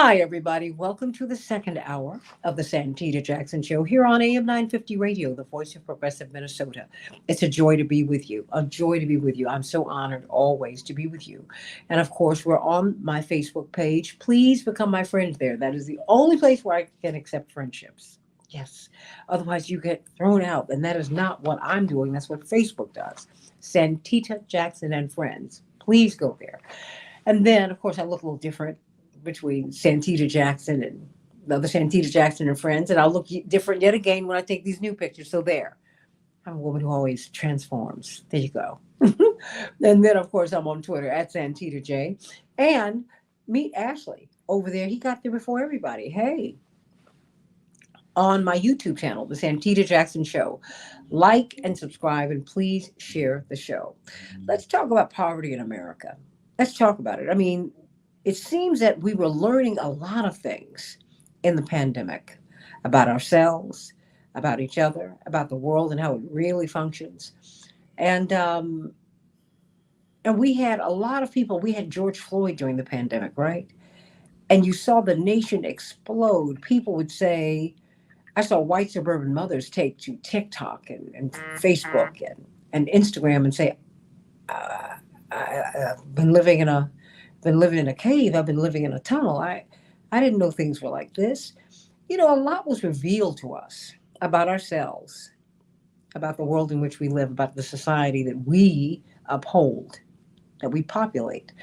Hi, everybody. Welcome to the second hour of the Santita Jackson Show here on AM 950 Radio, the voice of progressive Minnesota. It's a joy to be with you. A joy to be with you. I'm so honored always to be with you. And of course, we're on my Facebook page. Please become my friend there. That is the only place where I can accept friendships. Yes. Otherwise, you get thrown out. And that is not what I'm doing. That's what Facebook does. Santita Jackson and Friends. Please go there. And then, of course, I look a little different between Santita Jackson and the other Santita Jackson and Friends. And I'll look different yet again when I take these new pictures. So there, I'm a woman who always transforms. There you go. And then, of course, I'm on Twitter at Santita J. And meet Ashley over there. He got there before everybody. Hey, on my YouTube channel, The Santita Jackson Show. Like and subscribe, and please share the show. Let's talk about poverty in America. Let's talk about it. I mean, it seems that we were learning a lot of things in the pandemic about ourselves, about each other, about the world, and how it really functions. And um, and we had a lot of people. We had George Floyd during the pandemic, right? And you saw the nation explode. People would say, I saw white suburban mothers take to TikTok and Facebook and Instagram and say, uh, I've been living in a cave. I've been living in a tunnel. I didn't know things were like this. You know, a lot was revealed to us about ourselves, about the world in which we live, about the society that we uphold, that we populate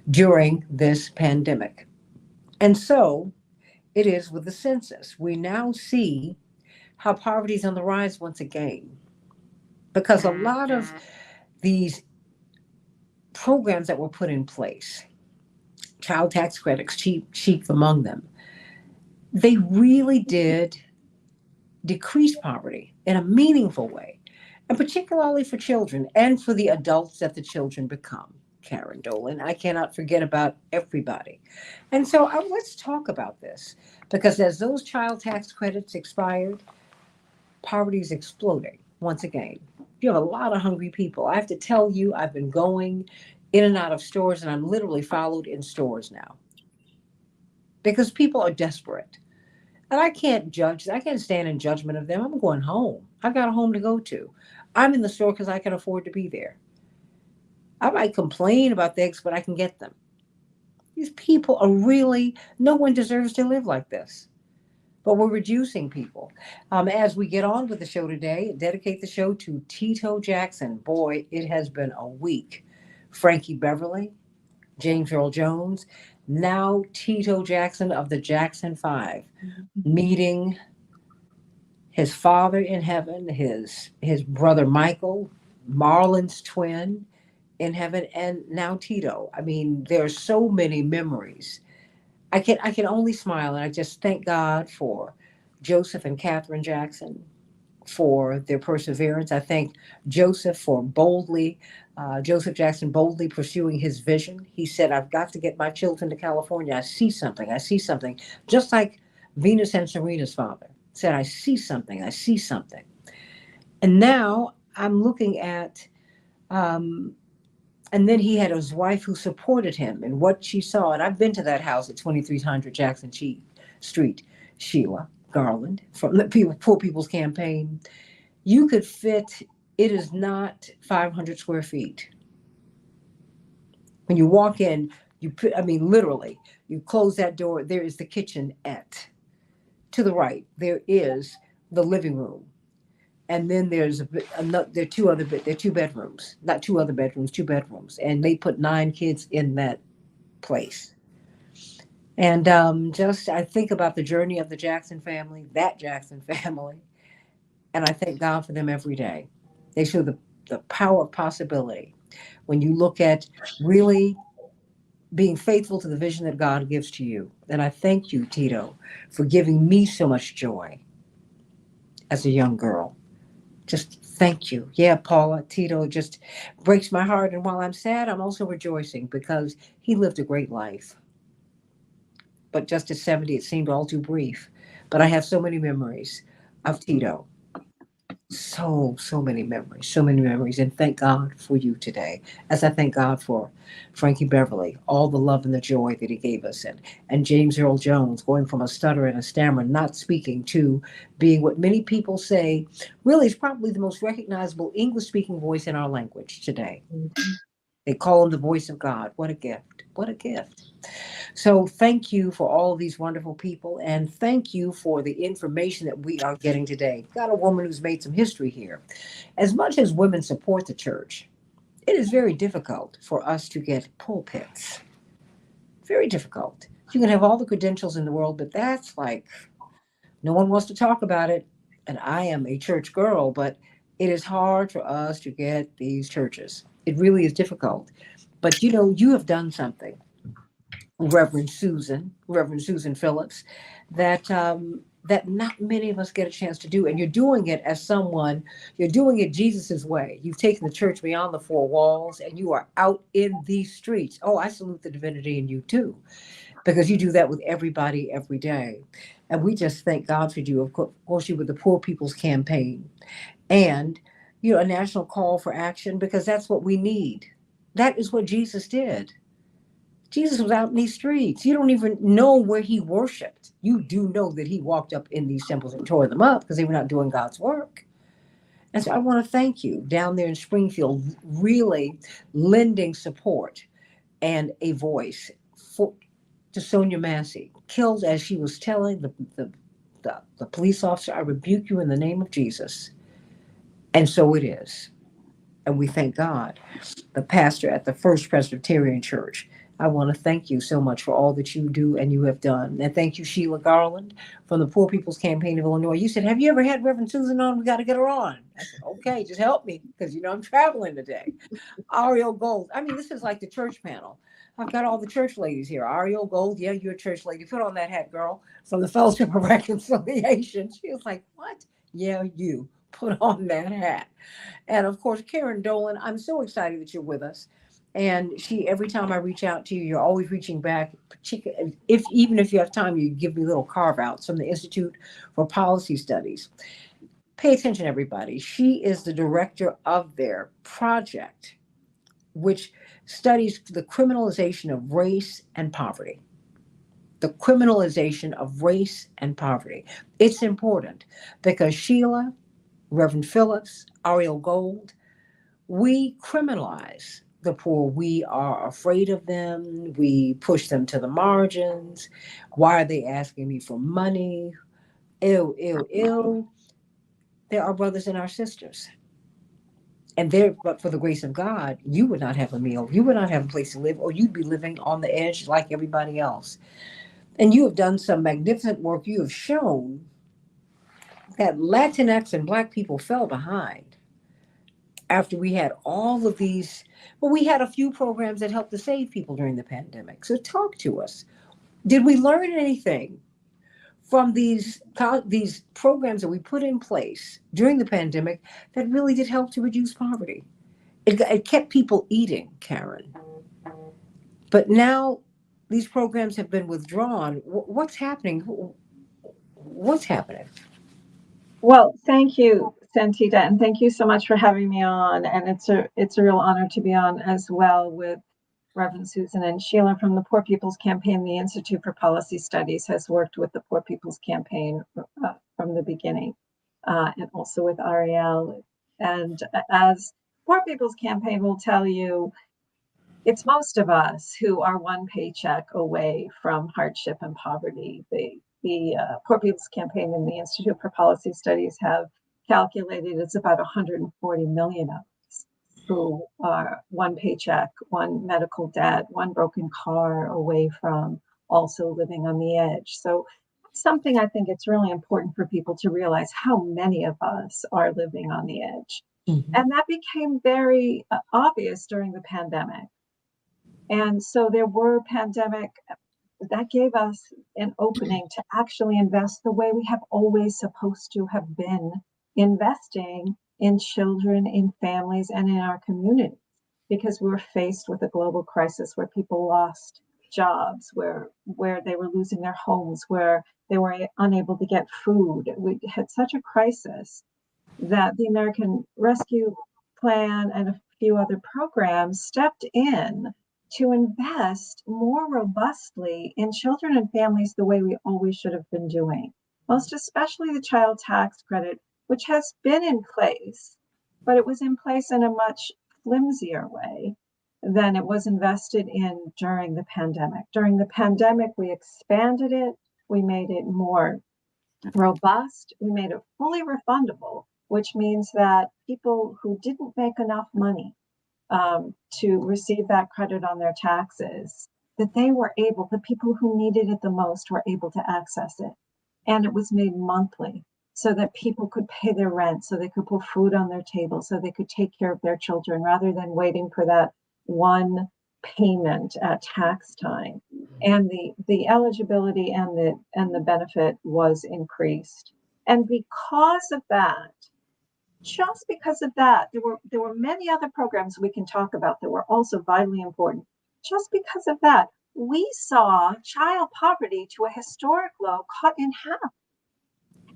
during this pandemic. And so it is with the census. We now see how poverty is on the rise once again because a lot of these programs that were put in place, child tax credits, chief among them, they really did decrease poverty in a meaningful way, and particularly for children and for the adults that the children become. Karen Dolan, I cannot forget about everybody. And so let's talk about this because as those child tax credits expired, poverty is exploding once again. You have a lot of hungry people. I have to tell you, I've been going in and out of stores, and I'm literally followed in stores now because people are desperate. And I can't judge, I can't stand in judgment of them. I'm going home. I've got a home to go to. I'm in the store because I can afford to be there. I might complain about the eggs, but I can get them. These people are really, no one deserves to live like this. But we're reducing people. As we get on with the show today, dedicate the show to Tito Jackson. Boy, it has been a week. Frankie Beverly, James Earl Jones, now Tito Jackson of the Jackson Five, meeting his father in heaven, his brother Michael, Marlon's twin in heaven, and now Tito. I mean, there are so many memories. I can only smile, and I just thank God for Joseph and Catherine Jackson for their perseverance. I thank Joseph for Joseph Jackson boldly pursuing his vision. He said, I've got to get my children to California. I see something. I see something. Just like Venus and Serena's father said, I see something. I see something. And now I'm looking at, and then he had his wife who supported him and what she saw. And I've been to that house at 2300 Street, Sheila Garland from the Poor People's Campaign. You could fit, it is not 500 square feet. When you walk in, I mean, literally, you close that door, there is the kitchenette. To the right, there is the living room. And then there are there are two bedrooms, not two other bedrooms, two bedrooms. And they put 9 kids in that place. And just, I think about the journey of the Jackson family, that Jackson family, and I thank God for them every day. They show the power of possibility. When you look at really being faithful to the vision that God gives to you. And I thank you, Tito, for giving me so much joy as a young girl. Just thank you. Yeah, Paula, Tito just breaks my heart. And while I'm sad, I'm also rejoicing because he lived a great life. But just at 70, it seemed all too brief. But I have so many memories of Tito. So many memories, so many memories. And thank God for you today. As I thank God for Frankie Beverly, all the love and the joy that he gave us. And James Earl Jones going from a stutter and a stammer, not speaking, to being what many people say really is probably the most recognizable English speaking voice in our language today. Mhm. They call him the voice of God. What a gift. What a gift. So thank you for all of these wonderful people, and thank you for the information that we are getting today. Got a woman who's made some history here. As much as women support the church, it is very difficult for us to get pulpits. Very difficult. You can have all the credentials in the world, but that's like no one wants to talk about it. And I am a church girl, but it is hard for us to get these churches. It really is difficult. But you have done something, Reverend Susan Phillips, that not many of us get a chance to do. And you're doing it as someone, you're doing it Jesus's way. You've taken the church beyond the four walls and you are out in these streets. Oh, I salute the divinity in you too, because you do that with everybody every day. And we just thank God for you. Of course, you with the Poor People's Campaign and a national call for action, because that's what we need. That is what Jesus did. Jesus was out in these streets. You don't even know where he worshiped. You do know that he walked up in these temples and tore them up because they were not doing God's work. And so I want to thank you down there in Springfield, really lending support and a voice for to Sonia Massey, killed as she was telling the police officer, I rebuke you in the name of Jesus. And so it is. And we thank God. The pastor at the First Presbyterian Church. I want to thank you so much for all that you do and you have done. And thank you, Sheila Garland from the Poor People's Campaign of Illinois. You said, have you ever had Reverend Susan on? We got to get her on. I said, okay, just help me because, I'm traveling today. Ariel Gold. I mean, this is like the church panel. I've got all the church ladies here. Ariel Gold, yeah, you're a church lady. Put on that hat, girl, from the Fellowship of Reconciliation. She was like, what? Yeah, you. Put on that hat. And of course, Karen Dolan, I'm so excited that you're with us. And every time I reach out to you, you're always reaching back. If even if you have time, you give me little carve outs from the Institute for Policy Studies. Pay attention, everybody. She is the director of their project, which studies the criminalization of race and poverty. The criminalization of race and poverty. It's important because Sheila, Reverend Phillips, Ariel Gold, we criminalize the poor. We are afraid of them. We push them to the margins. Why are they asking me for money? Ew, ew, ew. They're our brothers and our sisters. And there, but for the grace of God, you would not have a meal. You would not have a place to live, or you'd be living on the edge like everybody else. And you have done some magnificent work. You have shown that Latinx and Black people fell behind after we had all of these. Well, we had a few programs that helped to save people during the pandemic. So talk to us. Did we learn anything from these programs that we put in place during the pandemic that really did help to reduce poverty? It kept people eating, Karen. But now these programs have been withdrawn. What's happening? What's happening? Well, thank you, Santita, and thank you so much for having me on. And it's a real honor to be on as well with Reverend Susan and Sheila from the Poor People's Campaign. The Institute for Policy Studies has worked with the Poor People's Campaign from the beginning, and also with Ariel. And as Poor People's Campaign will tell you, it's most of us who are one paycheck away from hardship and poverty. The Poor People's Campaign and the Institute for Policy Studies have calculated it's about 140 million of us who are one paycheck, one medical debt, one broken car away from also living on the edge. So that's something I think it's really important for people to realize how many of us are living on the edge. Mhm. And that became very obvious during the pandemic. And so there were pandemic that gave us an opening to actually invest the way we have always supposed to have been investing in children, in families, and in our communities, because we were faced with a global crisis where people lost jobs, where they were losing their homes, where they were unable to get food. We had such a crisis. that the American Rescue Plan and a few other programs stepped in to invest more robustly in children and families the way we always should have been doing, most especially the child tax credit, which has been in place, but it was in place in a much flimsier way than it was invested in during the pandemic. During the pandemic, we expanded it, we made it more robust, we made it fully refundable, which means that people who didn't make enough money to receive that credit on their taxes, that they were able, the people who needed it the most were able to access it. And it was made monthly so that people could pay their rent, so they could put food on their table, so they could take care of their children rather than waiting for that one payment at tax time. And the eligibility and the benefit was increased. And because of that, just because of that, there were many other programs we can talk about that were also vitally important. Just because of that, we saw child poverty to a historic low cut in half.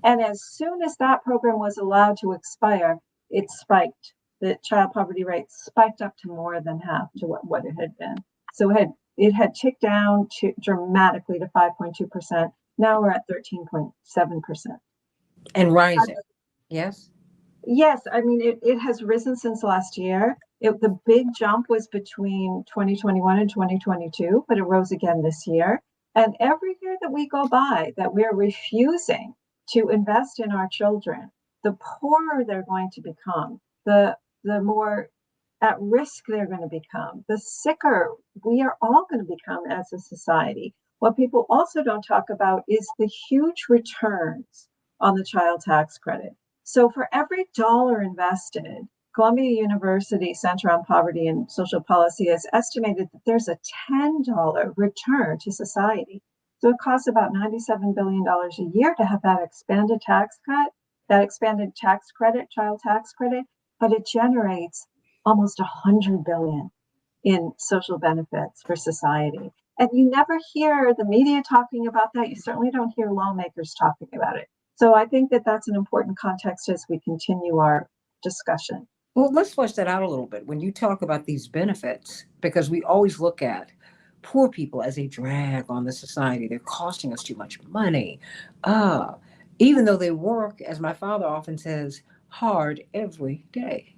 And as soon as that program was allowed to expire, it spiked. The child poverty rate spiked up to more than half to what it had been. So it had ticked down to dramatically to 5.2%. Now we're at 13.7%. And rising. Yes. Yes, I mean, it has risen since last year. The big jump was between 2021 and 2022, but it rose again this year. And every year that we go by that we're refusing to invest in our children, the poorer they're going to become, the more at risk they're going to become, the sicker we are all going to become as a society. What people also don't talk about is the huge returns on the child tax credit. So for every dollar invested, Columbia University Center on Poverty and Social Policy has estimated that there's a $10 return to society. So it costs about $97 billion a year to have that expanded tax cut, that expanded tax credit, child tax credit, but it generates almost $100 billion in social benefits for society. And you never hear the media talking about that. You certainly don't hear lawmakers talking about it. So I think that that's an important context as we continue our discussion. Well, let's flesh that out a little bit. When you talk about these benefits, because we always look at poor people as a drag on the society, they're costing us too much money. Uh, Even though they work, as my father often says, hard every day.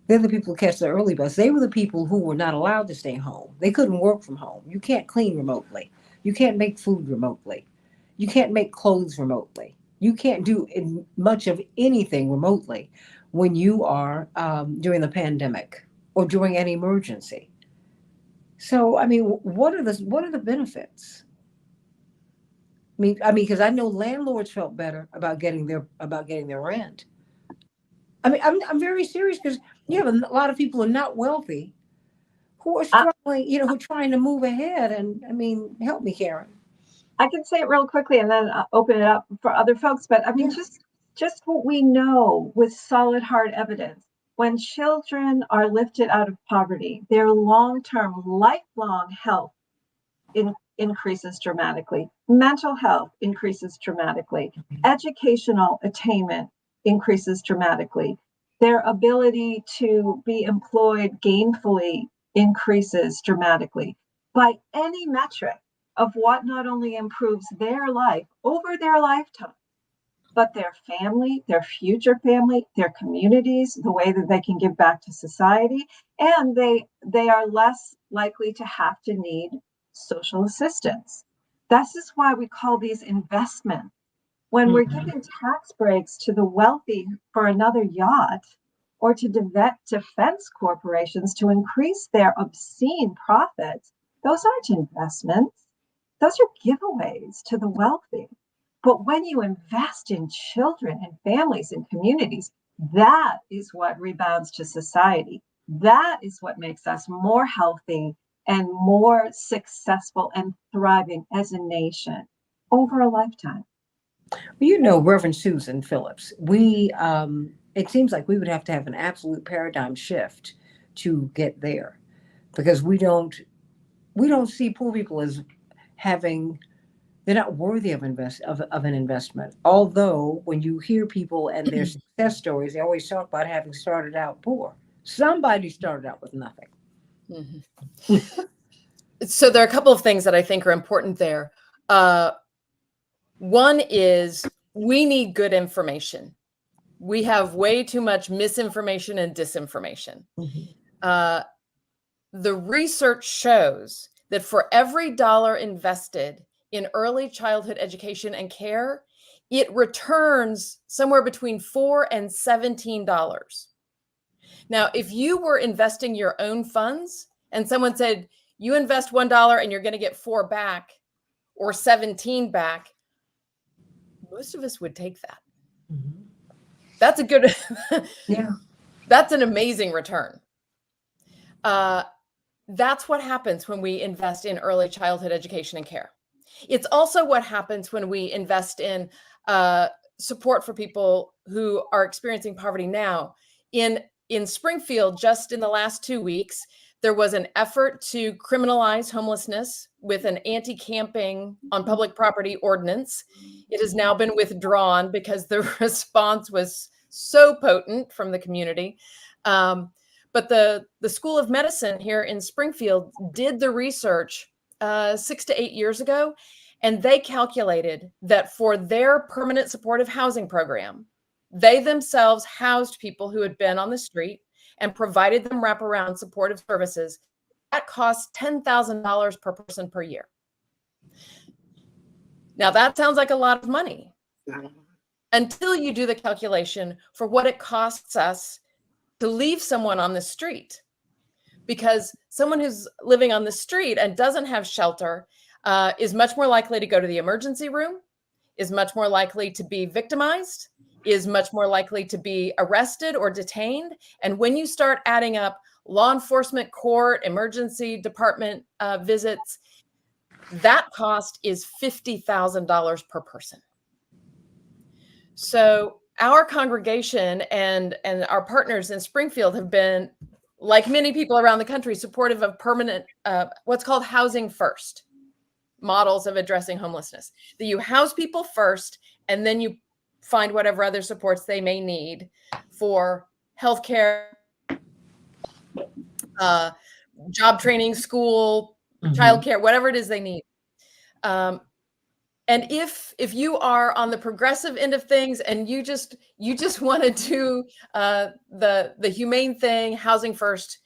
They're the people who catch the early bus. They were the people who were not allowed to stay home. They couldn't work from home. You can't clean remotely. You can't make food remotely. You can't make clothes remotely. You can't do much of anything remotely when you are during the pandemic or during an emergency. So, I mean, what are the benefits? Because I know landlords felt better about getting their rent. I'm very serious because you have a lot of people who are not wealthy who are Uh, struggling, who are trying to move ahead. And I mean, help me, Karen. I can say it real quickly and then I'll open it up for other folks. But I mean, Yeah. just what we know with solid hard evidence. When children are lifted out of poverty, their long-term, lifelong health increases dramatically. Mental health increases dramatically. Educational attainment increases dramatically. Their ability to be employed gainfully increases dramatically. By any metric of what not only improves their life over their lifetime, but their family, their future family, their communities, the way that they can give back to society, and they are less likely to have to need social assistance. This is why we call these investments. When we're Mhm. giving tax breaks to the wealthy for another yacht, or to defense corporations to increase their obscene profits, those aren't investments. Those are giveaways to the wealthy. But when you invest in children and families and communities, that is what rebounds to society. That is what makes us more healthy and more successful and thriving as a nation over a lifetime. Well, Reverend Susan Phillips, it seems like we would have to have an absolute paradigm shift to get there because we don't see poor people as having They're not worthy of an investment. Although when you hear people and their success stories, they always talk about having started out poor. Somebody started out with nothing. Mhm. So there are a couple of things that I think are important there. One is we need good information. We have way too much misinformation and disinformation. The research shows that for every dollar invested in early childhood education and care, it returns somewhere between $4 and $17. Now, if you were investing your own funds and someone said, you invest $1 and you're going to get 4 back or 17 back, most of us would take that. Mm-hmm. That's a good, Yeah. That's an amazing return. That's what happens when we invest in early childhood education and care. It's also what happens when we invest in support for people who are experiencing poverty now. In Springfield, just in the last 2 weeks, there was an effort to criminalize homelessness with an anti-camping on public property ordinance. It has now been withdrawn because the response was so potent from the community. But the School of Medicine here in Springfield did the research 6 to 8 years ago, and they calculated that for their permanent supportive housing program, they themselves housed people who had been on the street and provided them wraparound supportive services. That cost $10,000 per person per year. Now, that sounds like a lot of money until you do the calculation for what it costs us to leave someone on the street. Because someone who's living on the street and doesn't have shelter is much more likely to go to the emergency room, is much more likely to be victimized, is much more likely to be arrested or detained. And when you start adding up law enforcement, court, emergency department visits, that cost is $50,000 per person. So our congregation and our partners in Springfield have been, like many people around the country, supportive of permanent, what's called housing first models of addressing homelessness. That you house people first, and then you find whatever other supports they may need for healthcare, job training, school, childcare, whatever it is they need. And if you are on the progressive end of things and you just want to do the humane thing, housing first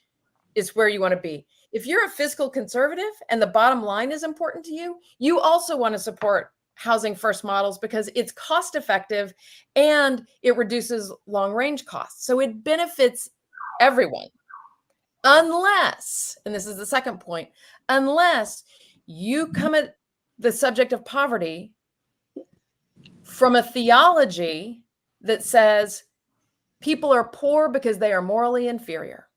is where you want to be. If you're a fiscal conservative and the bottom line is important to you, you also want to support housing first models because it's cost effective and it reduces long range costs. So it benefits everyone. Unless, and this is the second point, unless you come at the subject of poverty from a theology that says people are poor because they are morally inferior.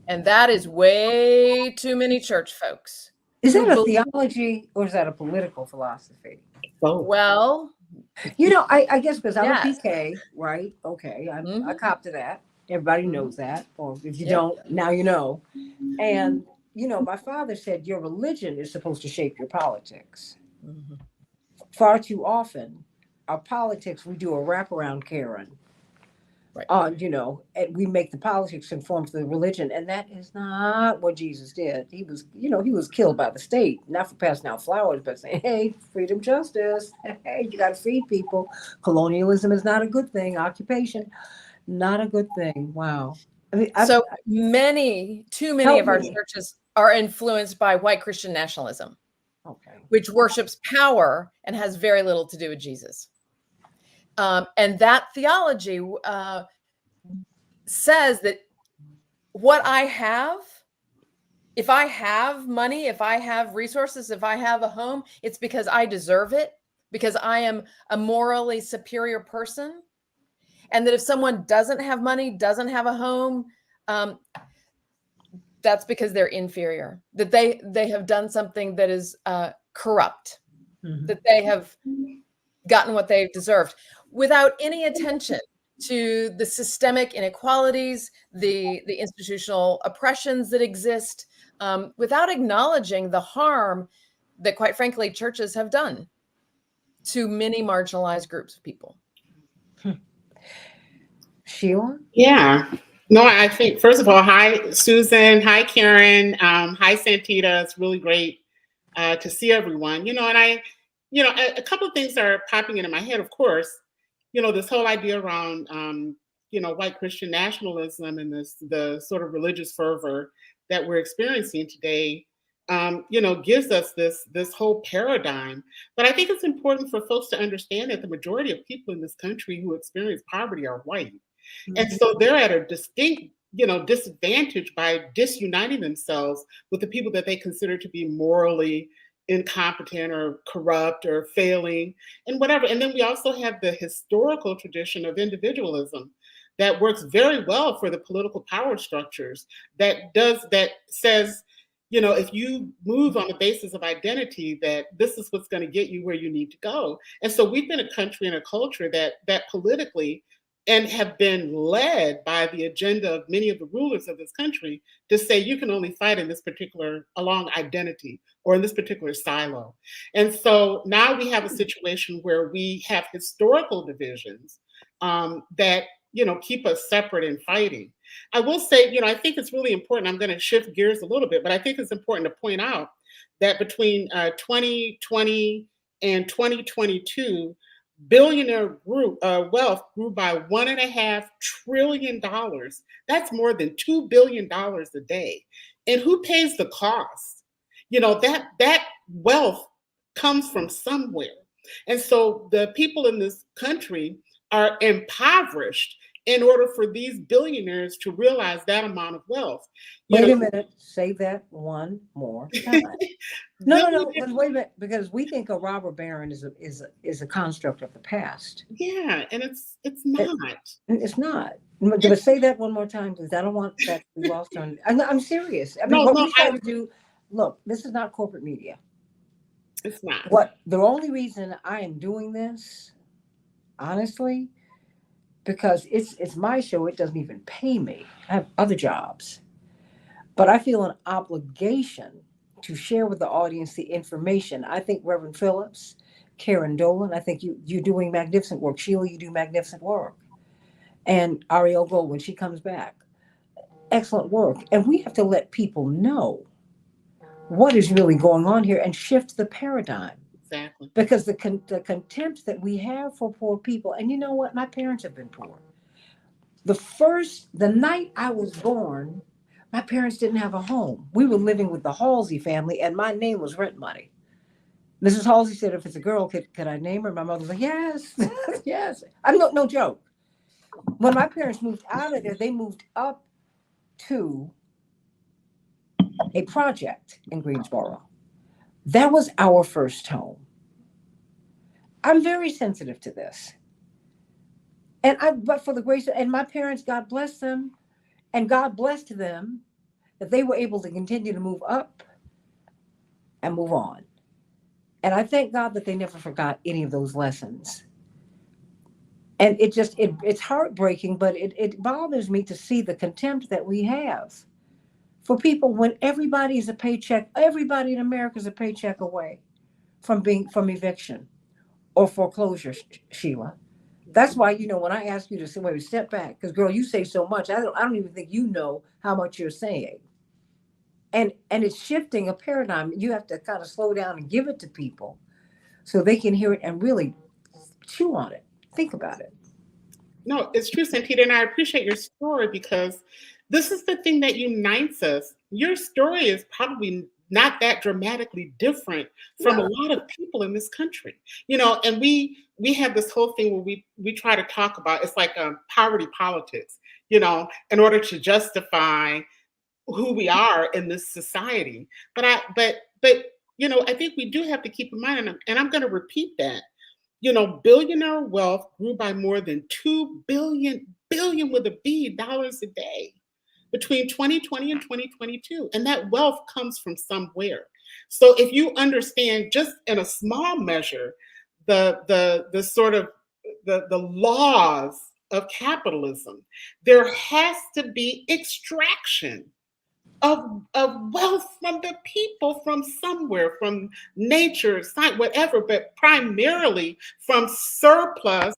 And that is way too many church folks. Is that a theology or is that a political philosophy? Both. Well, I guess because I'm yes. a PK, right? Okay, I cop to that. Everybody knows that. Or if you don't, now you know. And, my father said your religion is supposed to shape your politics. Far too often, our politics, we do a wraparound, Karen. Right. And we make the politics conform to the religion. And that is not what Jesus did. He was, he was killed by the state, not for passing out flowers, but saying, hey, freedom, justice. Hey, you got to feed people. Colonialism is not a good thing. Occupation, not a good thing. Wow. I mean, too many of our churches are influenced by white Christian nationalism, which worships power and has very little to do with Jesus. And that theology says that what I have, if I have money, if I have resources, if I have a home, it's because I deserve it, because I am a morally superior person. And that if someone doesn't have money, doesn't have a home, that's because they're inferior, that they have done something that is corrupt, that they have gotten what they've deserved without any attention to the systemic inequalities, the institutional oppressions that exist, without acknowledging the harm that, quite frankly, churches have done to many marginalized groups of people. Sheila? Yeah. No, I think, first of all, hi, Susan. Hi, Karen. Hi, Santita. It's really great to see everyone. And a couple of things are popping into my head, of course. This whole idea around, white Christian nationalism and the sort of religious fervor that we're experiencing today, gives us this whole paradigm. But I think it's important for folks to understand that the majority of people in this country who experience poverty are white. And so they're at a distinct, disadvantage by disuniting themselves with the people that they consider to be morally incompetent or corrupt or failing and whatever. And then we also have the historical tradition of individualism that works very well for the political power structures that says, if you move on the basis of identity, that this is what's going to get you where you need to go. And so we've been a country and a culture that politically and have been led by the agenda of many of the rulers of this country to say you can only fight in this particular along identity or in this particular silo. And so now we have a situation where we have historical divisions that keep us separate and fighting. I will say, I think it's really important. I'm going to shift gears a little bit, but I think it's important to point out that between 2020 and 2022, billionaire wealth grew by $1.5 trillion. That's more than $2 billion a day. And who pays the cost? That wealth comes from somewhere. And so the people in this country are impoverished in order for these billionaires to realize that amount of wealth. Wait a minute. Say that one more time. No. Wait a minute, because we think a robber baron is a construct of the past. Yeah, and it's not. It's not. But say that one more time, because I don't want that to be lost on. I'm serious. I mean, we try to do. Look, this is not corporate media. It's not. The only reason I am doing this, honestly, because it's my show. It doesn't even pay me. I have other jobs, but I feel an obligation to share with the audience the information. I think Reverend Phillips, Karen Dolan, I think you're doing magnificent work. Sheila, you do magnificent work. And Ariel Gold, when she comes back, excellent work. And we have to let people know what is really going on here and shift the paradigm. Exactly. Because the contempt that we have for poor people, and you know what? My parents have been poor. The night I was born, my parents didn't have a home. We were living with the Halsey family, and my name was rent money. Mrs. Halsey said, if it's a girl, could I name her? My mother was like, yes, yes. I'm no joke. When my parents moved out of there, they moved up to a project in Greensboro. That was our first home. I'm very sensitive to this. But for the grace, and my parents, God bless them, and God blessed them that they were able to continue to move up and move on. And I thank God that they never forgot any of those lessons. And it's heartbreaking, but it bothers me to see the contempt that we have for people when everybody in America is a paycheck away from eviction or foreclosure, Sheila. That's why, when I ask you to say, wait, step back, because girl, you say so much. I don't even think you know how much you're saying. And it's shifting a paradigm. You have to kind of slow down and give it to people so they can hear it and really chew on it. Think about it. No, it's true, Santita, and I appreciate your story because this is the thing that unites us. Your story is probably not that dramatically different from a lot of people in this country, and we have this whole thing where we try to talk about, it's like poverty politics, in order to justify who we are in this society. But I think we do have to keep in mind, and I'm going to repeat that, billionaire wealth grew by more than $2 billion with a B dollars a day between 2020 and 2022. And that wealth comes from somewhere. So if you understand just in a small measure, the sort of the laws of capitalism, there has to be extraction of wealth from the people, from somewhere, from nature, science, whatever, but primarily from surplus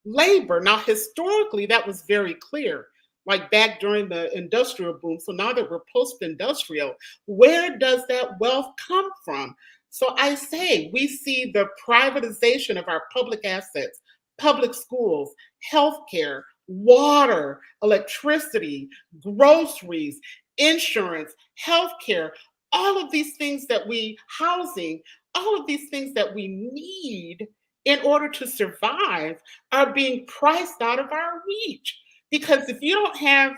labor. Now, historically, that was very clear, like back during the industrial boom. So now that we're post-industrial, where does that wealth come from? So I say we see the privatization of our public assets, public schools, healthcare, water, electricity, groceries, insurance, healthcare, all of these things that we, housing, all of these things that we need in order to survive are being priced out of our reach. Because if you don't have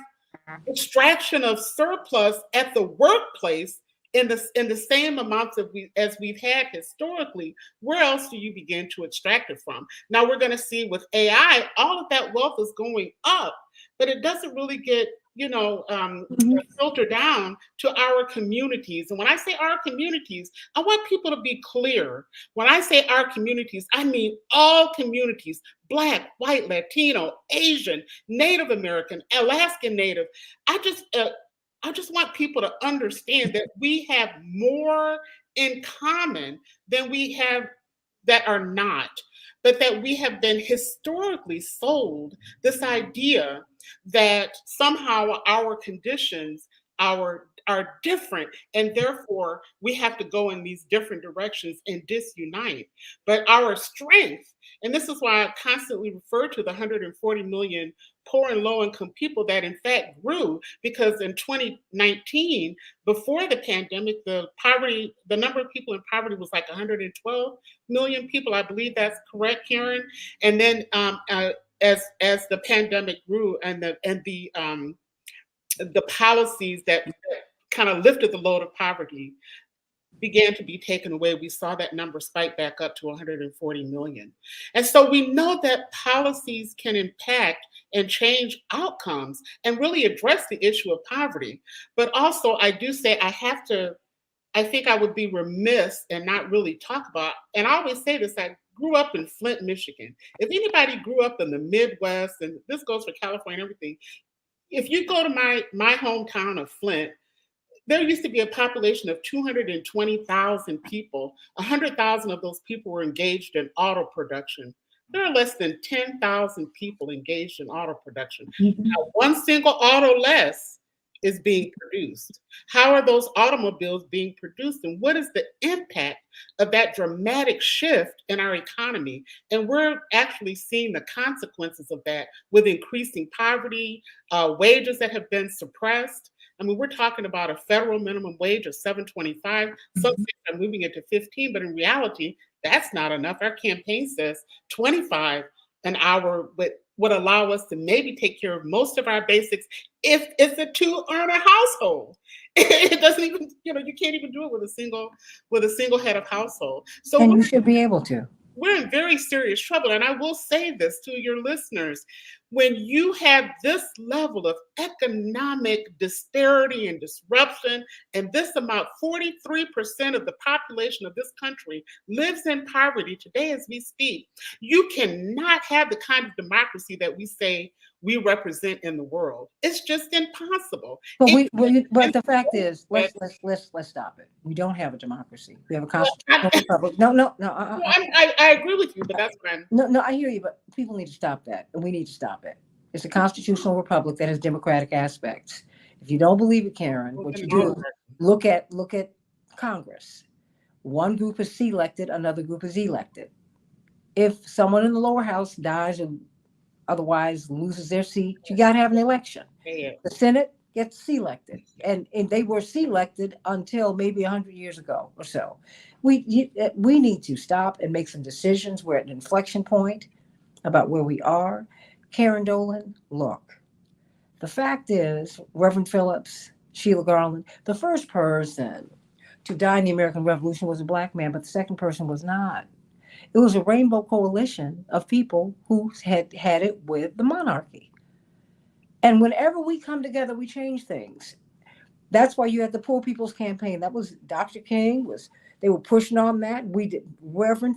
extraction of surplus at the workplace in the same amounts of as we've had historically, where else do you begin to extract it from? Now we're going to see with AI, all of that wealth is going up, but it doesn't really get filter down to our communities. And when I say our communities, I want people to be clear. When I say our communities, I mean all communities: Black, white, Latino, Asian, Native American, Alaskan Native. I just want people to understand that we have more in common than we have that are not, but that we have been historically sold this idea that somehow our conditions are different, and therefore we have to go in these different directions and disunite. But our strength, and this is why I constantly refer to the 140 million poor and low income people that in fact grew, because in 2019, before the pandemic, the number of people in poverty was like 112 million people. I believe that's correct, Karen. And then as the pandemic grew and the policies that kind of lifted the load of poverty began to be taken away, we saw that number spike back up to 140 million. And so we know that policies can impact and change outcomes and really address the issue of poverty. But also, I do say I think I would be remiss and not really talk about, and I always say this, I grew up in Flint, Michigan. If anybody grew up in the Midwest, and this goes for California and everything, if you go to my hometown of Flint, there used to be a population of 220,000 people. 100,000 of those people were engaged in auto production. There are less than 10,000 people engaged in auto production. Now, one single auto less is being produced. How are those automobiles being produced? And what is the impact of that dramatic shift in our economy? And we're actually seeing the consequences of that with increasing poverty, wages that have been suppressed. I mean, we're talking about a federal minimum wage of $7.25. Some states are moving it to 15, but in reality, that's not enough. Our campaign says 25 an hour would allow us to maybe take care of most of our basics if it's a 2-earner household. It doesn't even, you can't even do it with a single head of household. So and you should be able to. We're in very serious trouble. And I will say this to your listeners: when you have this level of economic disparity and disruption, and this amount, 43% of the population of this country lives in poverty today as we speak, you cannot have the kind of democracy that we say we represent in the world. It's just impossible. But the fact is, let's stop it. We don't have a democracy. We have a constitutional republic. No. I agree with you, but that's fine. No, I hear you, but people need to stop that, and we need to stop it. It's a constitutional republic that has democratic aspects. If you don't believe it, Karen, what you do, look at Congress. One group is selected, another group is elected. If someone in the lower house dies or otherwise loses their seat, you got to have an election. The Senate gets selected, and they were selected until maybe 100 years ago or so. We need to stop and make some decisions. We're at an inflection point about where we are. Karen Dolan, look, the fact is, Reverend Phillips, Sheila Garland, the first person to die in the American Revolution was a Black man, but the second person was not. It was a rainbow coalition of people who had it with the monarchy. And whenever we come together, we change things. That's why you had the Poor People's Campaign. That was Dr. King was. They were pushing on that. We did Reverend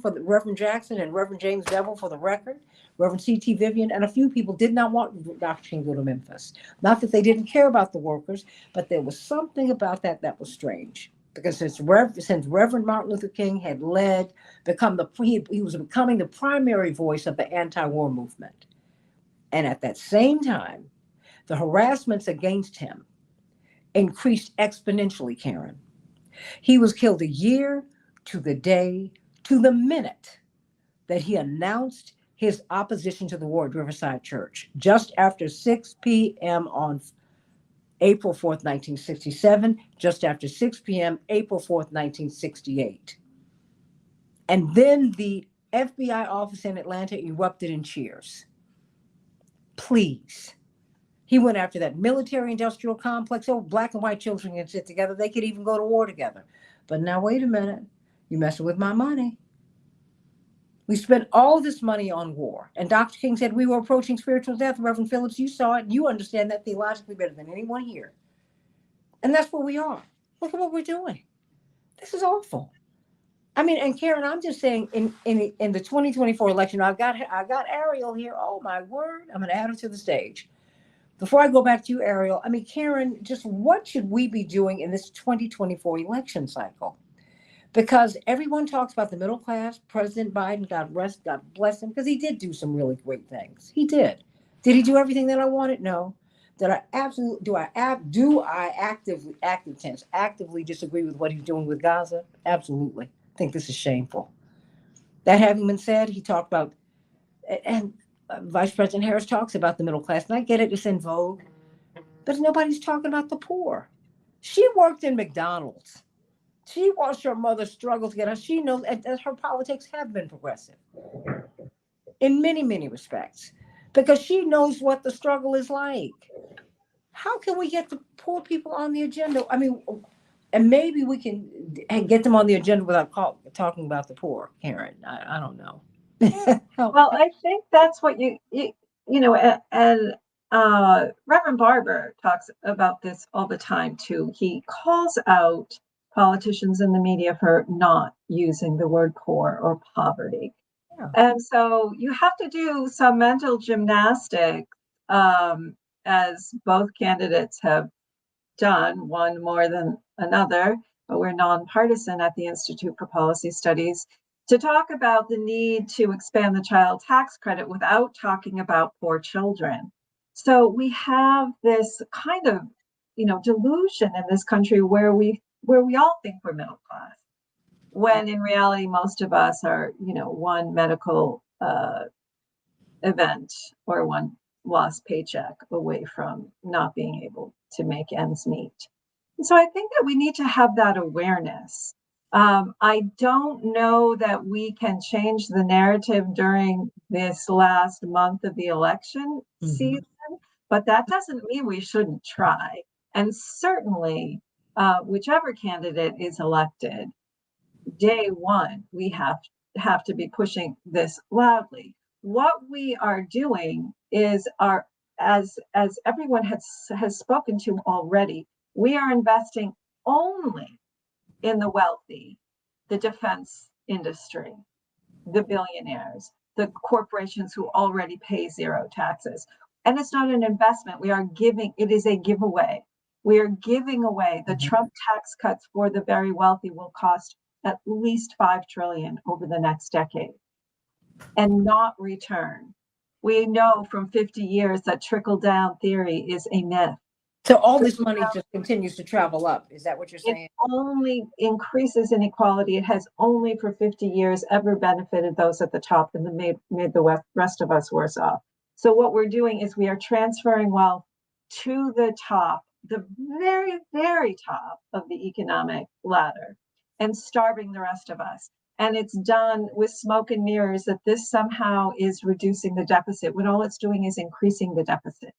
Jackson and Reverend James Bevel for the record, Reverend C.T. Vivian, and a few people did not want Dr. King to go to Memphis. Not that they didn't care about the workers, but there was something about that was strange. Because since Reverend Martin Luther King had he was becoming the primary voice of the anti-war movement, and at that same time, the harassments against him increased exponentially, Karen. He was killed a year to the day, to the minute that he announced his opposition to the war at Riverside Church, just after 6 p.m. on April 4th, 1967, just after 6 p.m., April 4th, 1968. And then the FBI office in Atlanta erupted in cheers. Please. He went after that military industrial complex. Oh, black and white children can sit together. They could even go to war together. But now, wait a minute. You're messing with my money. We spent all this money on war. And Dr. King said we were approaching spiritual death. Reverend Phillips, you saw it. You understand that theologically better than anyone here. And that's where we are. Look at what we're doing. This is awful. I mean, and Karen, I'm just saying in the 2024 election, I got Ariel here. Oh, my word. I'm going to add her to the stage. Before I go back to you, Ariel, I mean, Karen, just what should we be doing in this 2024 election cycle? Because everyone talks about the middle class. President Biden, God bless him, because he did do some really great things. He did. Did he do everything that I wanted? No. Do I actively disagree with what he's doing with Gaza? Absolutely. I think this is shameful. That having been said, he talked about, and Vice President Harris talks about the middle class, and I get it, it's in vogue, but nobody's talking about the poor. She worked in McDonald's. She watched her mother struggle to get her. She knows that her politics have been progressive in many, many respects because she knows what the struggle is like. How can we get the poor people on the agenda? I mean, and maybe we can get them on the agenda without talking about the poor, Karen. I don't know. Well, I think that's what you know, and Reverend Barber talks about this all the time too. He calls out politicians in the media for not using the word poor or poverty. Yeah. And so you have to do some mental gymnastics, as both candidates have done, one more than another, but we're nonpartisan at the Institute for Policy Studies, to talk about the need to expand the child tax credit without talking about poor children. So we have this kind of, delusion in this country where we all think we're middle class, when in reality most of us are, one medical event or one lost paycheck away from not being able to make ends meet. And so I think that we need to have that awareness. I don't know that we can change the narrative during this last month of the election season, but that doesn't mean we shouldn't try. And certainly, whichever candidate is elected, day one, we have to be pushing this loudly. What we are doing is as everyone has spoken to already, we are investing only in the wealthy, the defense industry, the billionaires, the corporations who already pay zero taxes. And it's not an investment. It is a giveaway. We are giving away the Trump tax cuts for the very wealthy will cost at least $5 trillion over the next decade and not return. We know from 50 years that trickle-down theory is a myth. So all this money just continues to travel up. Is that what you're saying? It only increases inequality. It has only for 50 years ever benefited those at the top and made the rest of us worse off. So what we're doing is we are transferring wealth to the top, the very, very top of the economic ladder, and starving the rest of us. And it's done with smoke and mirrors that this somehow is reducing the deficit, when all it's doing is increasing the deficit.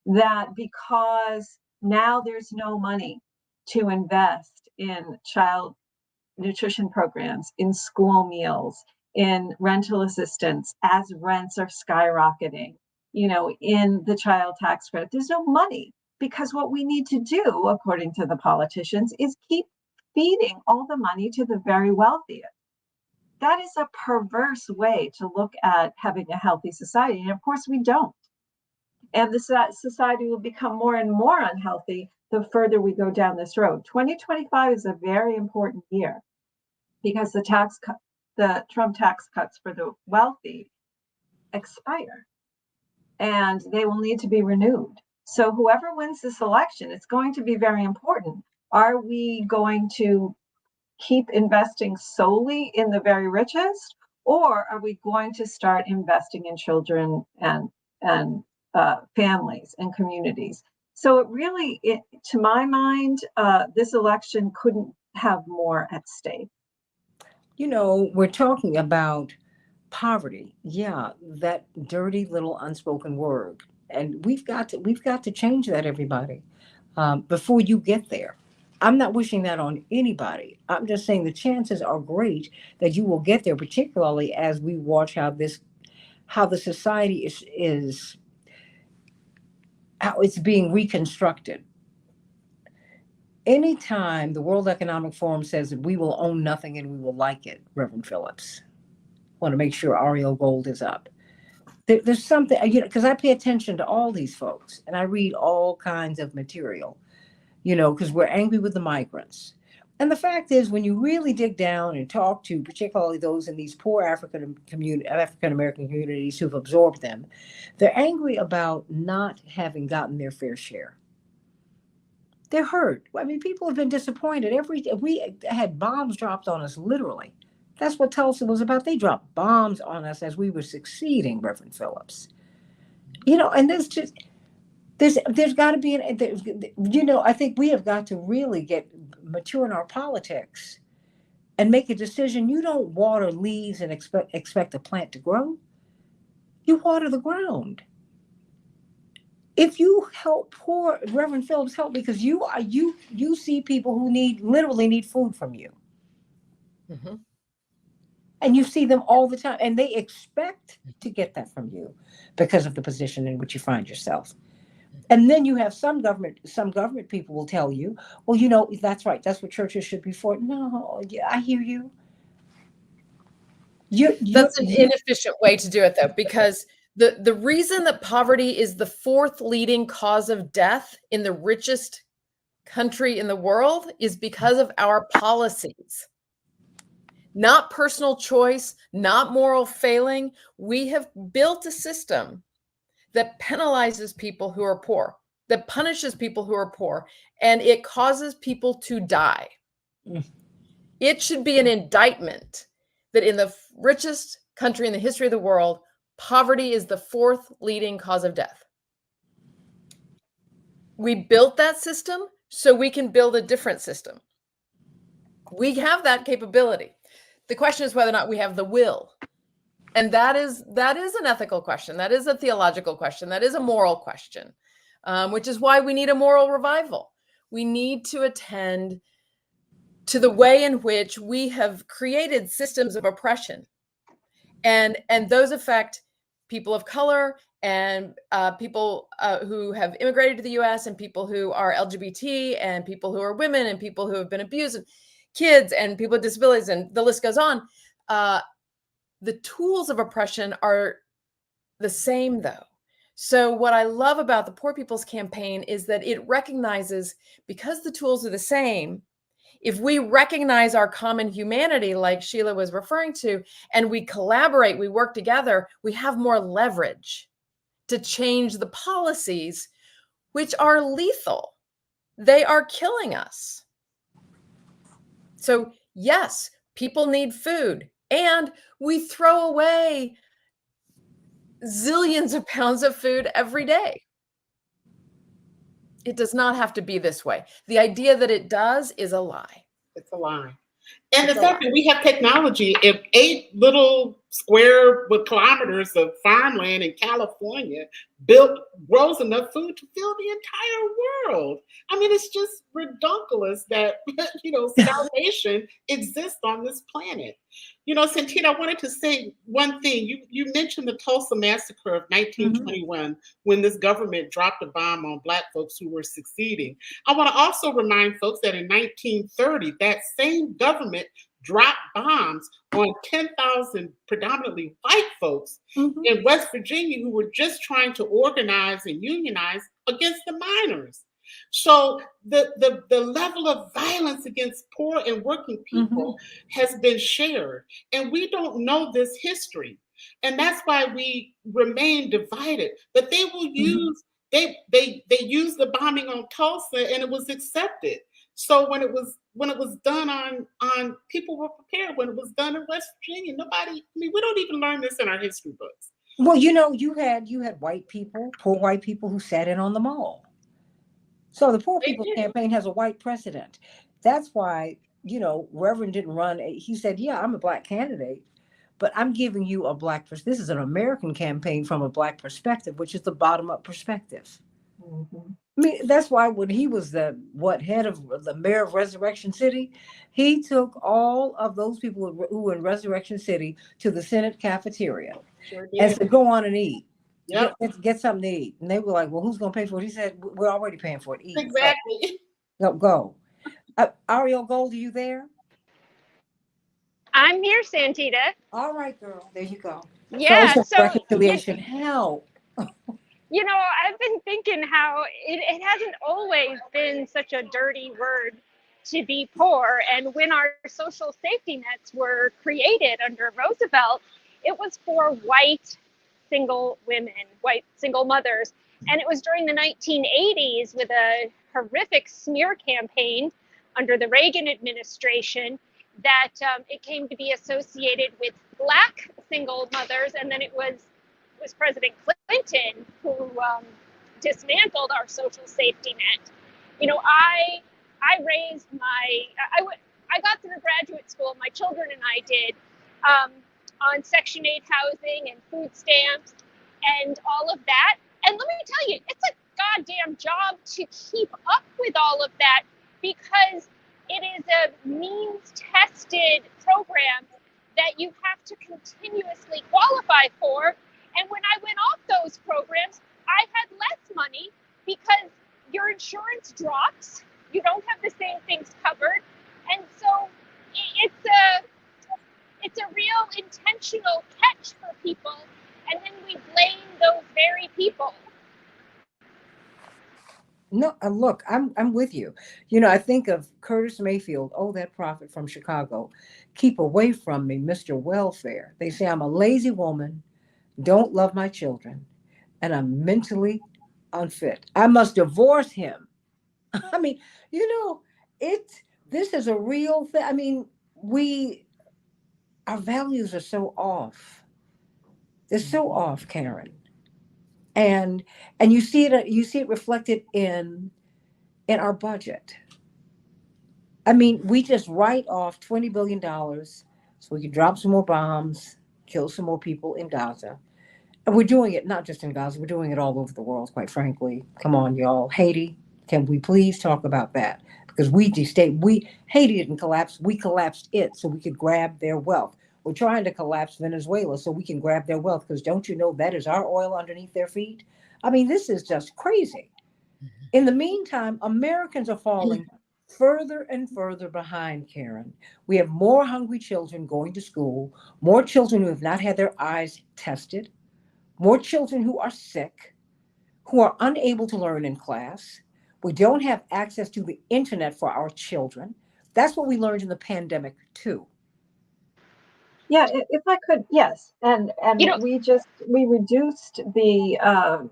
That because now there's no money to invest in child nutrition programs, in school meals, in rental assistance, as rents are skyrocketing, in the child tax credit. There's no money. because what we need to do, according to the politicians, is keep feeding all the money to the very wealthiest. That is a perverse way to look at having a healthy society. And of course, we don't. And the society will become more and more unhealthy the further we go down this road. 2025 is a very important year because the Trump tax cuts for the wealthy expire and they will need to be renewed. So whoever wins this election, it's going to be very important. Are we going to keep investing solely in the very richest, or are we going to start investing in children and families and communities? So it really, to my mind, this election couldn't have more at stake. You know, we're talking about poverty. Yeah, that dirty little unspoken word, and we've got to change that, everybody, before you get there. I'm not wishing that on anybody. I'm just saying the chances are great that you will get there, particularly as we watch how the society is how it's being reconstructed. Anytime the World Economic Forum says that we will own nothing and we will like it, Reverend Phillips, want to make sure Ariel Gold is up. There's something, because I pay attention to all these folks and I read all kinds of material, because we're angry with the migrants. And the fact is, when you really dig down and talk to particularly those in these poor African American communities who've absorbed them, they're angry about not having gotten their fair share. They're hurt. I mean, people have been disappointed. We had bombs dropped on us, literally. That's what Tulsa was about. They dropped bombs on us as we were succeeding, Reverend Phillips. And there's got to be I think we have got to really get mature in our politics and make a decision. You don't water leaves and expect a plant to grow. You water the ground. If you help poor, Reverend Phillips, help, because you see people who literally need food from you. Mm-hmm. And you see them all the time, and they expect to get that from you because of the position in which you find yourself. And then you have some government people will tell you, well, that's right. That's what churches should be for. No, yeah, I hear you. That's an inefficient way to do it, though, because the reason that poverty is the fourth leading cause of death in the richest country in the world is because of our policies. Not personal choice, not moral failing. We have built a system that penalizes people who are poor, that punishes people who are poor, and it causes people to die. It should be an indictment that in the richest country in the history of the world, poverty is the fourth leading cause of death. We built that system so we can build a different system. We have that capability. The question is whether or not we have the will. And that is an ethical question. That is a theological question. That is a moral question, which is why we need a moral revival. We need to attend to the way in which we have created systems of oppression. And those affect people of color and people who have immigrated to the US and people who are LGBT and people who are women and people who have been abused, and kids and people with disabilities, and the list goes on. The tools of oppression are the same, though. So what I love about the Poor People's Campaign is that it recognizes, because the tools are the same, if we recognize our common humanity, like Sheila was referring to, and we collaborate, we work together, we have more leverage to change the policies, which are lethal. They are killing us. So yes, people need food. And we throw away zillions of pounds of food every day. It does not have to be this way. The idea that it does is a lie. It's a lie. And the fact that we have technology, if 8 little square with kilometers of farmland in California grows enough food to fill the entire world. I mean, it's just redonkulous that starvation exists on this planet. Santita, I wanted to say one thing. You mentioned the Tulsa massacre of 1921 when this government dropped a bomb on Black folks who were succeeding. I want to also remind folks that in 1930, that same government dropped bombs on 10,000 predominantly white folks in West Virginia who were just trying to organize and unionize against the miners. So the level of violence against poor and working people has been shared, and we don't know this history, and that's why we remain divided. But they will use they used the bombing on Tulsa, and it was accepted. So when it was done on people were prepared. When it was done in West Virginia, we don't even learn this in our history books. Well, you had white people, poor white people who sat in on the mall. So the Poor People's Campaign has a white president. That's why, Reverend didn't run. He said, yeah, I'm a Black candidate, but I'm giving you a Black perspective. This is an American campaign from a Black perspective, which is the bottom-up perspective. I mean, that's why when he was the head of the mayor of Resurrection City, he took all of those people who were in Resurrection City to the Senate cafeteria and said, go on and eat. Yep. Get something to eat. And they were like, well, who's going to pay for it? He said, we're already paying for it. Eat. Exactly. Go. Ariel Gold, are you there? I'm here, Santita. All right, girl. There you go. Yeah. So reconciliation help. I've been thinking how it hasn't always been such a dirty word to be poor. And when our social safety nets were created under Roosevelt, it was for white single women, white single mothers. And it was during the 1980s with a horrific smear campaign under the Reagan administration that it came to be associated with Black single mothers. And then it was President Clinton who dismantled our social safety net. I raised I got through graduate school, my children and I did, on Section 8 housing and food stamps and all of that. And let me tell you, it's a goddamn job to keep up with all of that because it is a means-tested program that you have to continuously qualify for. And when I went off those programs, I had less money because your insurance drops. You don't have the same things covered. And so it's a real intentional catch for people. And then we blame those very people. No, look, I'm with you. I think of Curtis Mayfield. Oh, that prophet from Chicago. Keep away from me, Mr. Welfare. They say I'm a lazy woman, don't love my children, and I'm mentally unfit. I must divorce him. I mean, this is a real thing. I mean, our values are so off. They're so off, Karen. And you see it reflected in our budget. I mean, we just write off $20 billion so we can drop some more bombs, kill some more people in Gaza. And we're doing it not just in Gaza, we're doing it all over the world, quite frankly. Come on, y'all. Haiti, can we please talk about that? Because Haiti didn't collapse, we collapsed it so we could grab their wealth. We're trying to collapse Venezuela so we can grab their wealth, because don't you know that is our oil underneath their feet? I mean, this is just crazy. In the meantime, Americans are falling further and further behind, Karen. We have more hungry children going to school, more children who have not had their eyes tested, more children who are sick, who are unable to learn in class. We don't have access to the internet for our children. That's what we learned in the pandemic too. Yeah, if I could, yes. And we reduced the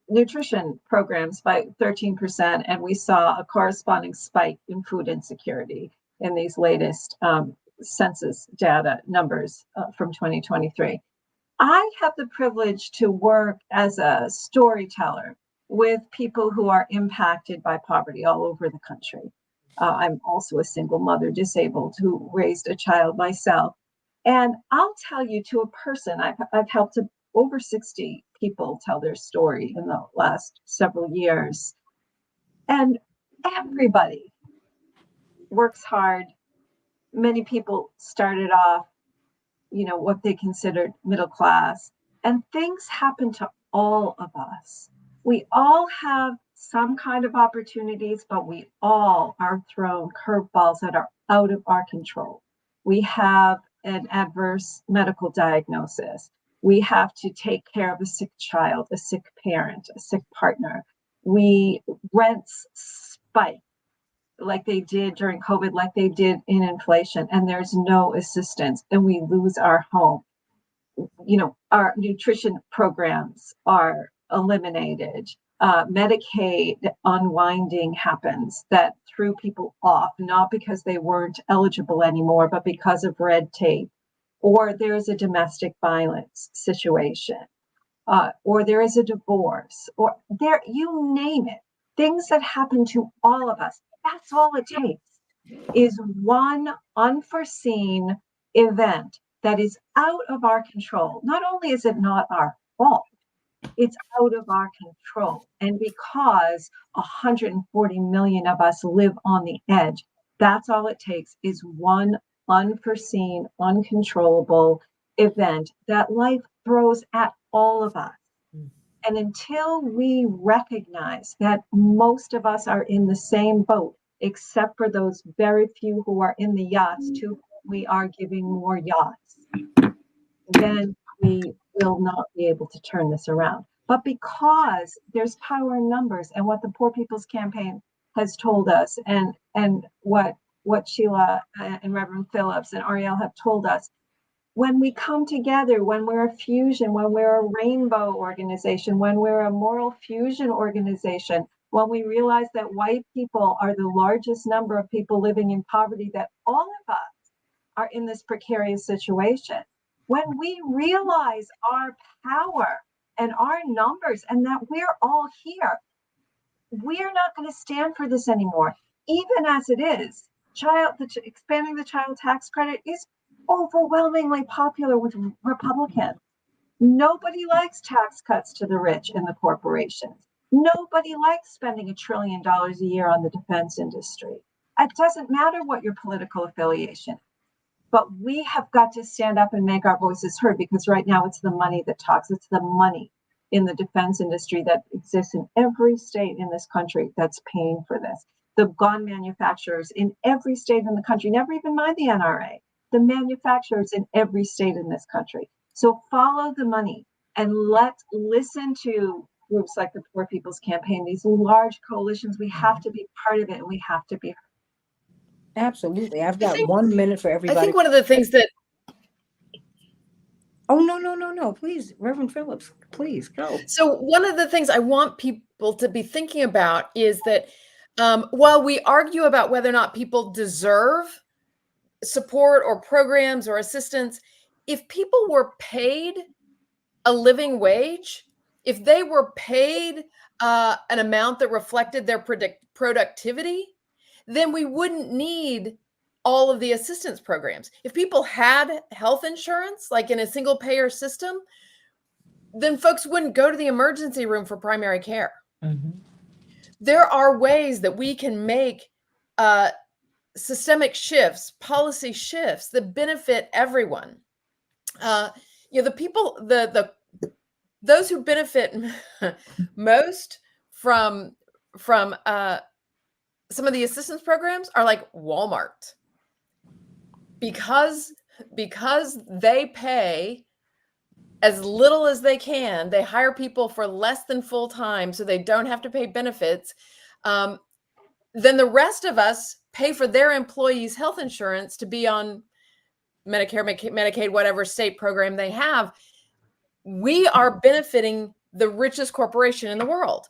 nutrition programs by 13%, and we saw a corresponding spike in food insecurity in these latest census data numbers from 2023. I have the privilege to work as a storyteller with people who are impacted by poverty all over the country. I'm also a single mother, disabled, who raised a child myself. And I'll tell you, to a person, I've helped over 60 people tell their story in the last several years. And everybody works hard. Many people started off, what they considered middle class, and things happen to all of us. We all have some kind of opportunities, but we all are thrown curveballs that are out of our control. We have an adverse medical diagnosis. We have to take care of a sick child, a sick parent, a sick partner. Rents spike like they did during COVID, like they did in inflation, and there's no assistance, and we lose our home. Our nutrition programs are eliminated. Medicaid unwinding happens that threw people off, not because they weren't eligible anymore, but because of red tape. Or there's a domestic violence situation, or there is a divorce, or you name it. Things that happen to all of us. That's all it takes, is one unforeseen event that is out of our control. Not only is it not our fault, it's out of our control. And because 140 million of us live on the edge, that's all it takes, is one unforeseen, uncontrollable event that life throws at all of us. And until we recognize that most of us are in the same boat, except for those very few who are in the yachts, to whom we are giving more yachts, then we will not be able to turn this around. But because there's power in numbers, and what the Poor People's Campaign has told us, and what Sheila and Reverend Phillips and Ariel have told us, when we come together, when we're a fusion, when we're a rainbow organization, when we're a moral fusion organization, when we realize that white people are the largest number of people living in poverty, that all of us are in this precarious situation, when we realize our power and our numbers and that we're all here, we're not going to stand for this anymore. Even as it is, expanding the child tax credit is overwhelmingly popular with Republicans. Nobody likes tax cuts to the rich and the corporations. Nobody likes spending $1 trillion a year on the defense industry. It doesn't matter what your political affiliation is, but we have got to stand up and make our voices heard, because right now it's the money that talks. It's the money in the defense industry that exists in every state in this country that's paying for this. The gun manufacturers in every state in the country, never even mind the NRA, the manufacturers in every state in this country. So follow the money and listen to groups like the Poor People's Campaign, these large coalitions. We have to be part of it, and we have to be. Absolutely. I've got 1 minute for everybody. I think one of the things that Oh, no. Please, Reverend Phillips, please go. So one of the things I want people to be thinking about is that while we argue about whether or not people deserve support or programs or assistance, if people were paid a living wage, if they were paid an amount that reflected their productivity, then we wouldn't need all of the assistance programs. If people had health insurance, like in a single payer system, then folks wouldn't go to the emergency room for primary care. Mm-hmm. There are ways that we can make systemic shifts, policy shifts that benefit everyone. The people, those who benefit most from some of the assistance programs are like Walmart, because they pay as little as they can. They hire people for less than full time, so they don't have to pay benefits. Then the rest of us pay for their employees' health insurance to be on Medicare, Medicaid, whatever state program they have. We are benefiting the richest corporation in the world.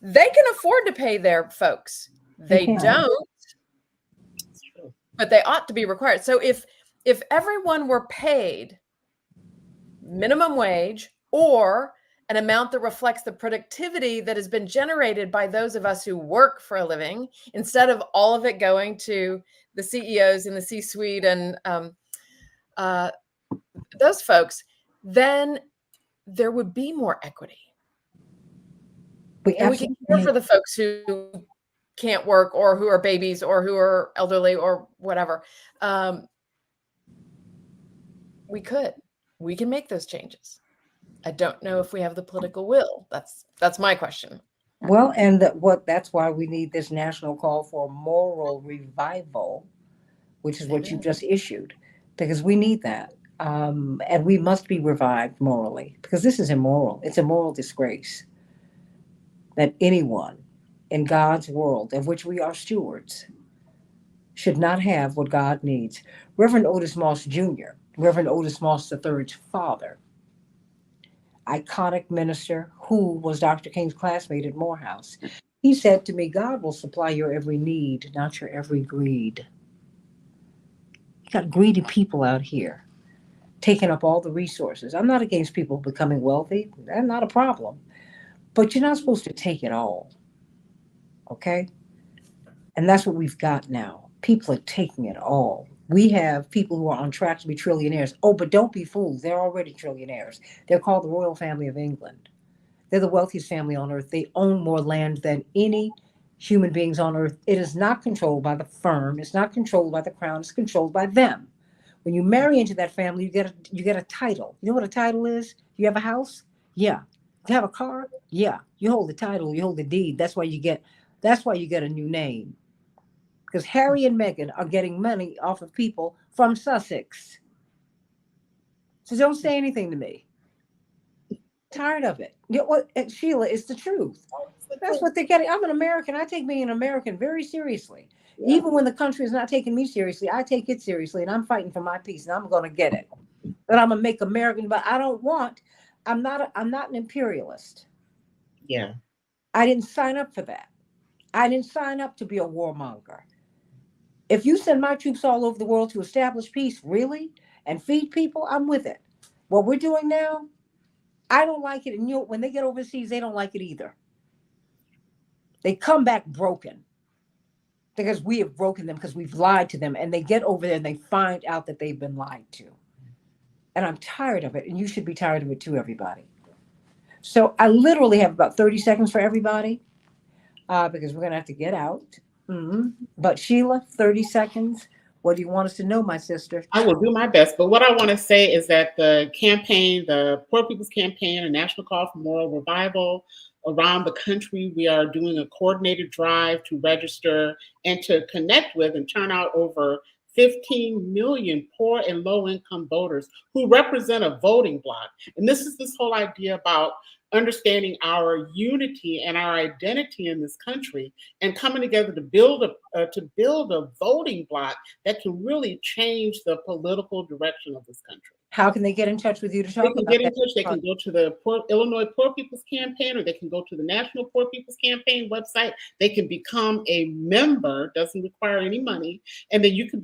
They can afford to pay their folks. They don't, but they ought to be required. So if everyone were paid minimum wage or an amount that reflects the productivity that has been generated by those of us who work for a living, instead of all of it going to the CEOs and the C-suite and those folks, then there would be more equity. And we can care for the folks who can't work or who are babies or who are elderly or whatever. We can make those changes. I don't know if we have the political will. That's my question. Well, and that's why we need this national call for moral revival, which is what you just issued, because we need that. And we must be revived morally, because this is immoral. It's a moral disgrace that anyone in God's world, of which we are stewards, should not have what God needs. Reverend Otis Moss Jr., Reverend Otis Moss III's father, iconic minister who was Dr. King's classmate at Morehouse, he said to me, God will supply your every need, not your every greed. You got greedy people out here taking up all the resources. I'm not against people becoming wealthy. That's not a problem. But you're not supposed to take it all. Okay? And that's what we've got now. People are taking it all. We have people who are on track to be trillionaires. Oh, but don't be fooled. They're already trillionaires. They're called the Royal Family of England. They're the wealthiest family on earth. They own more land than any human beings on earth. It is not controlled by the firm. It's not controlled by the crown. It's controlled by them. When you marry into that family, you get a title. You know what a title is? You have a house? Yeah. You have a car? Yeah. You hold the title. You hold the deed. That's why you get a new name. Because Harry and Meghan are getting money off of people from Sussex. So don't say anything to me. Tired of it. You know what, Sheila, it's the truth. That's what they're getting. I'm an American. I take being an American very seriously. Yeah. Even when the country is not taking me seriously, I take it seriously, and I'm fighting for my peace, and I'm going to get it. But I'm going to make American, but I'm not an imperialist. Yeah. I didn't sign up for that. I didn't sign up to be a warmonger. If you send my troops all over the world to establish peace, really, and feed people, I'm with it. What we're doing now, I don't like it. And you know, when they get overseas, they don't like it either. They come back broken because we have broken them, because we've lied to them. And they get over there and they find out that they've been lied to. And I'm tired of it. And you should be tired of it too, everybody. So I literally have about 30 seconds for everybody because we're going to have to get out. Mm-hmm. But Sheila, 30 seconds. What do you want us to know, my sister? I will do my best. But what I want to say is that the campaign, the Poor People's Campaign, a national call for moral revival around the country, we are doing a coordinated drive to register and to connect with and turn out over 15 million poor and low-income voters who represent a voting bloc. And this is this whole idea about understanding our unity and our identity in this country and coming together to build a voting bloc that can really change the political direction of this country. How can they get in touch with you to talk about that? They can get in touch. They can go to the Illinois Poor People's Campaign, or they can go to the National Poor People's Campaign website. They can become a member, doesn't require any money. And then you can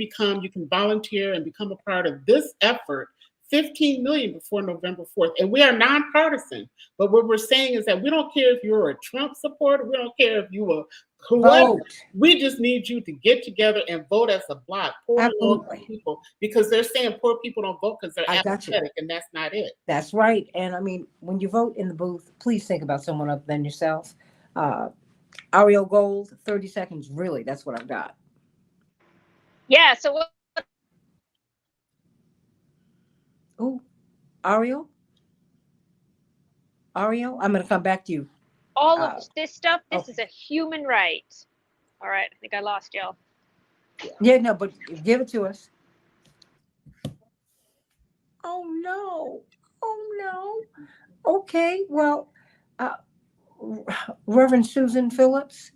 volunteer and become a part of this effort. 15 million before November 4th. And we are nonpartisan. But what we're saying is that we don't care if you're a Trump supporter. We don't care if you were whoever. We just need you to get together and vote as a bloc. Poor people, because they're saying poor people don't vote because they're apathetic, and that's not it. That's right. And I mean, when you vote in the booth, please think about someone other than yourself. Ariel Gold, 30 seconds. Really, that's what I've got. Yeah. So Oh, Ariel, I'm going to come back to you. All of this stuff, this is a human right. All right, I think I lost y'all. Yeah, no, but give it to us. Oh, no. Okay, well, Reverend Susan Phillips,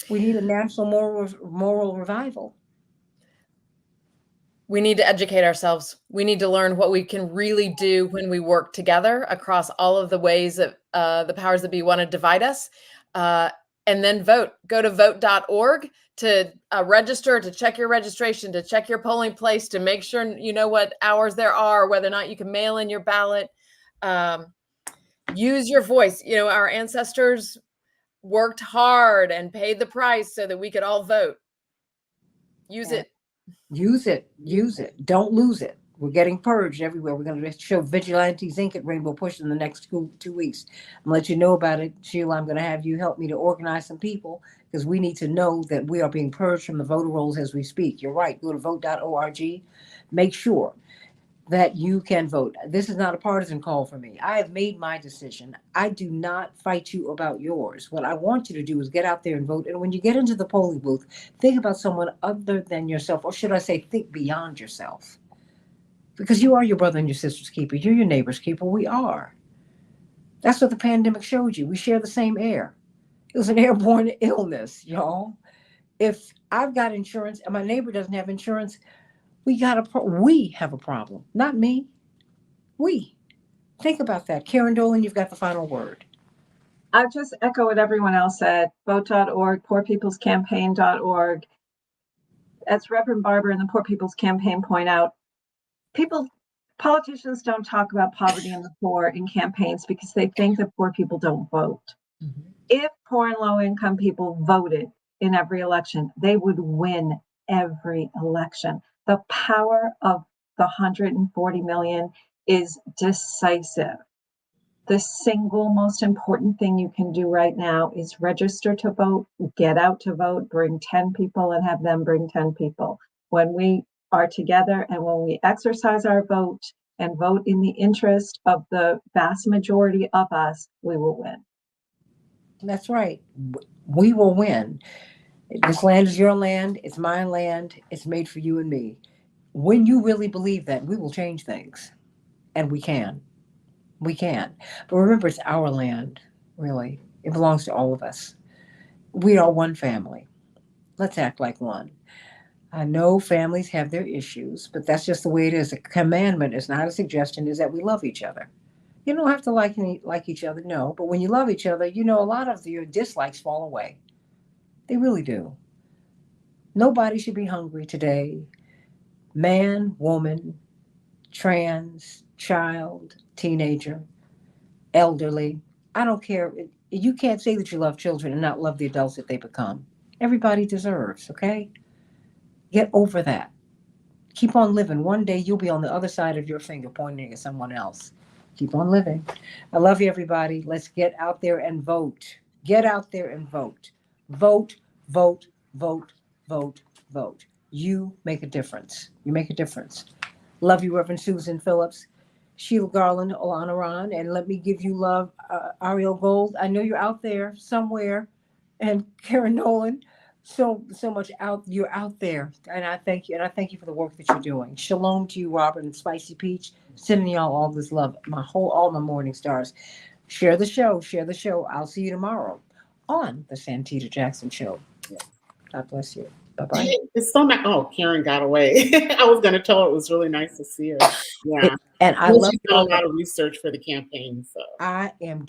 we need a national moral revival. We need to educate ourselves. We need to learn what we can really do when we work together across all of the ways that the powers that be want to divide us. And then vote. Go to vote.org to register, to check your registration, to check your polling place, to make sure you know what hours there are, whether or not you can mail in your ballot. Use your voice. You know, our ancestors worked hard and paid the price so that we could all vote. Use it. Use it. Don't lose it. We're getting purged everywhere. We're going to show Vigilantes Inc. at Rainbow Push in the next 2 weeks. I'm going to let you know about it. Sheila, I'm going to have you help me to organize some people because we need to know that we are being purged from the voter rolls as we speak. You're right. Go to vote.org. Make sure that you can vote. This is not a partisan call for me. I have made my decision. I do not fight you about yours. What I want you to do is get out there and vote. And when you get into the polling booth, think about someone other than yourself, or should I say, think beyond yourself. Because you are your brother and your sister's keeper. You're your neighbor's keeper. We are. That's what the pandemic showed you. We share the same air. It was an airborne illness, y'all. If I've got insurance and my neighbor doesn't have insurance, we have a problem. Not me. We. Think about that. Karen Dolan, you've got the final word. I just echo what everyone else said. Vote.org, poorpeoplescampaign.org. As Reverend Barber and the Poor People's Campaign point out, politicians don't talk about poverty and the poor in campaigns because they think that poor people don't vote. Mm-hmm. If poor and low income people voted in every election, they would win every election. The power of the 140 million is decisive. The single most important thing you can do right now is register to vote, get out to vote, bring 10 people and have them bring 10 people. When we are together and when we exercise our vote and vote in the interest of the vast majority of us, we will win. That's right. We will win. This land is your land. It's my land. It's made for you and me. When you really believe that, we will change things. And we can. We can. But remember, it's our land, really. It belongs to all of us. We are one family. Let's act like one. I know families have their issues, but that's just the way it is. A commandment is not a suggestion, is that we love each other. You don't have to like each other, no. But when you love each other, a lot of your dislikes fall away. They really do. Nobody should be hungry today. Man, woman, trans, child, teenager, elderly. I don't care. You can't say that you love children and not love the adults that they become. Everybody deserves, okay? Get over that. Keep on living. One day you'll be on the other side of your finger pointing at someone else. Keep on living. I love you, everybody. Let's get out there and vote. Get out there and vote. Vote, vote, vote, vote, vote. You make a difference. You make a difference. Love you, Reverend Susan Phillips, Sheila Garland, Alana Ron, and let me give you love, Ariel Gold. I know you're out there somewhere, and Karen Nolan. So much out. You're out there, and I thank you. And I thank you for the work that you're doing. Shalom to you, Robert and Spicy Peach. Sending y'all all this love. All my morning stars. Share the show. Share the show. I'll see you tomorrow on the Santita Jackson Show. God bless you. Bye-bye. It's so nice. Oh, Karen got away. I was going to tell her it was really nice to see her. Yeah. And I love she's done a lot of research for the campaign. So I am